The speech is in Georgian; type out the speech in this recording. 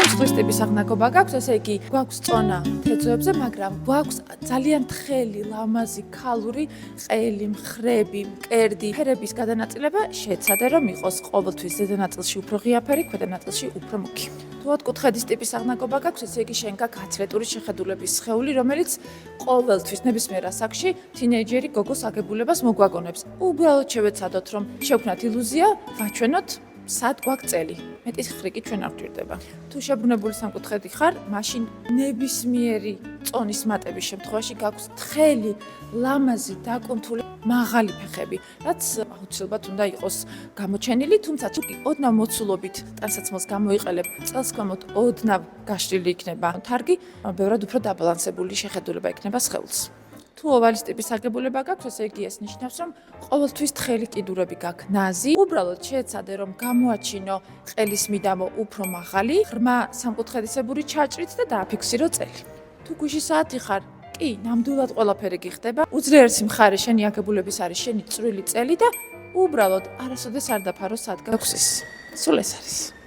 მსხლის ტიპის აღნაგობა გაქვს, ესე იგი, გვაქვს წონა თეთრებზე, მაგრამ გვაქვს ძალიან თხელი, ლამაზი, ქალური ყელი, მხრები, მკერდი. ფერების გადანაწილება შეცადე, რომ იყოს ყოველთვის ზედა ნაწილში უფრო ღია ფერი, ქვედა ნაწილში უფრო მუქი. თუ ოთხკუთხედის ტიპის აღნაგობა გაქვს, ესე იგი, შენ გაქვს ათლეტური შეხედულების სხეული, რომელიც ყოველთვის ნებისმიერ ასაკში თინეიჯერი გოგოს აგებულებას მოგვაგონებს. უბრალოდ შევეცადოთ, რომ შევქმნათ ილუზია, ვაჩვენოთ სად გვაქვს წელი. მეტის ხრიკი ჩვენ არ გვჭირდება. თუ შებრუნებული სამკუთხედი ხარ, მაშინ ნებისმიერი წონის მატების შემთხვევაში გაქვს თხელი, ლამაზი, დაკუნთული, მაღალი ფეხები, რაც აუცილებლად უნდა იყოს გამოჩენილი, თუმცა თუ ოდნავ მოცულობით ტანსაცმელს გამოიყალებ, წელს ქვემოთ ოდნავ გაშლილი იქნება თარგი, ბევრად უფრო დაბალანსებული შეხედულება იქნება სხეულს. თუ ოვალის ტიპის აგებულება გაქვს, ესე იგი ეს ნიშნავს, რომ ყოველთვის თხელი კიდურები გაქვს ნაზი. უბრალოდ შეეცადე, რომ გამოაჩინო ყელის მიდამო უფრო მაღალი, ღრმა სამკუთხედისებური ჩაჭრით და დააფიქსირო წელი. თუ გუშინ საათი ხარ, კი, ნამდვილად ყველაფერი გიხდება. უძლიერესი მხარე შენი აგებულების არის შენი წვრილი წელი და უბრალოდ არასოდეს არ დაფარო სად გაქვს ის. სულ ეს არის.